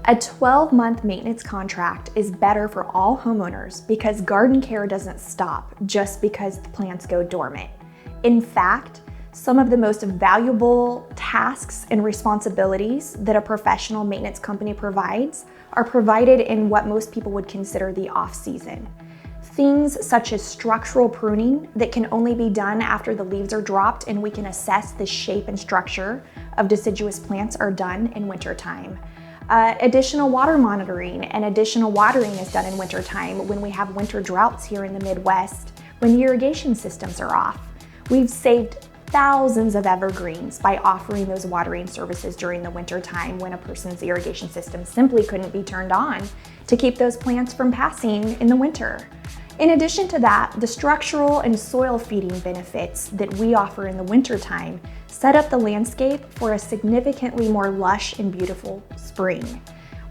A 12-month maintenance contract is better for all homeowners because garden care doesn't stop just because the plants go dormant. In fact, some of the most valuable tasks and responsibilities that a professional maintenance company provides are provided in what most people would consider the off-season. Things such as structural pruning that can only be done after the leaves are dropped and we can assess the shape and structure of deciduous plants are done in wintertime. Additional water monitoring and additional watering is done in wintertime when we have winter droughts here in the Midwest, when the irrigation systems are off. We've saved thousands of evergreens by offering those watering services during the winter time when a person's irrigation system simply couldn't be turned on to keep those plants from passing in the winter. In addition to that, the structural and soil feeding benefits that we offer in the wintertime set up the landscape for a significantly more lush and beautiful spring.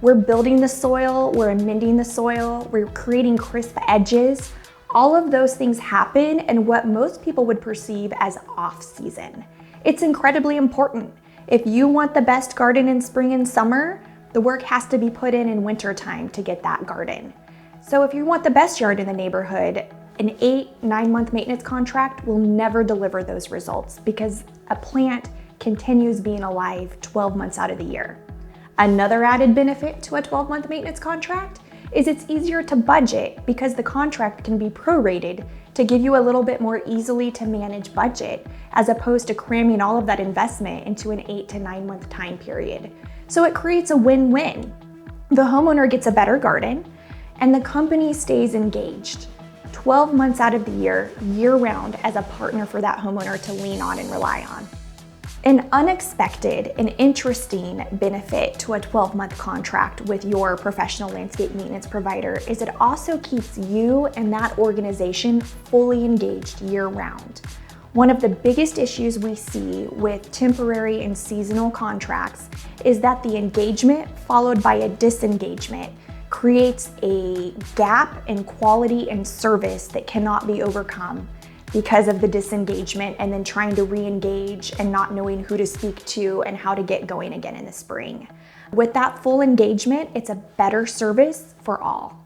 We're building the soil, we're amending the soil, we're creating crisp edges. All of those things happen in what most people would perceive as off-season. It's incredibly important. If you want the best garden in spring and summer, the work has to be put in wintertime to get that garden. So if you want the best yard in the neighborhood, an 8-9 month maintenance contract will never deliver those results because a plant continues being alive 12 months out of the year. Another added benefit to a 12-month maintenance contract is it's easier to budget because the contract can be prorated to give you a little bit more easily to manage budget as opposed to cramming all of that investment into an 8 to 9 month time period. So it creates a win-win. The homeowner gets a better garden and the company stays engaged 12 months out of the year-round as a partner for that homeowner to lean on and rely on. An unexpected and interesting benefit to a 12-month contract with your professional landscape maintenance provider is it also keeps you and that organization fully engaged year-round. One of the biggest issues we see with temporary and seasonal contracts is that the engagement followed by a disengagement creates a gap in quality and service that cannot be overcome because of the disengagement and then trying to re-engage and not knowing who to speak to and how to get going again in the spring. With that full engagement, it's a better service for all.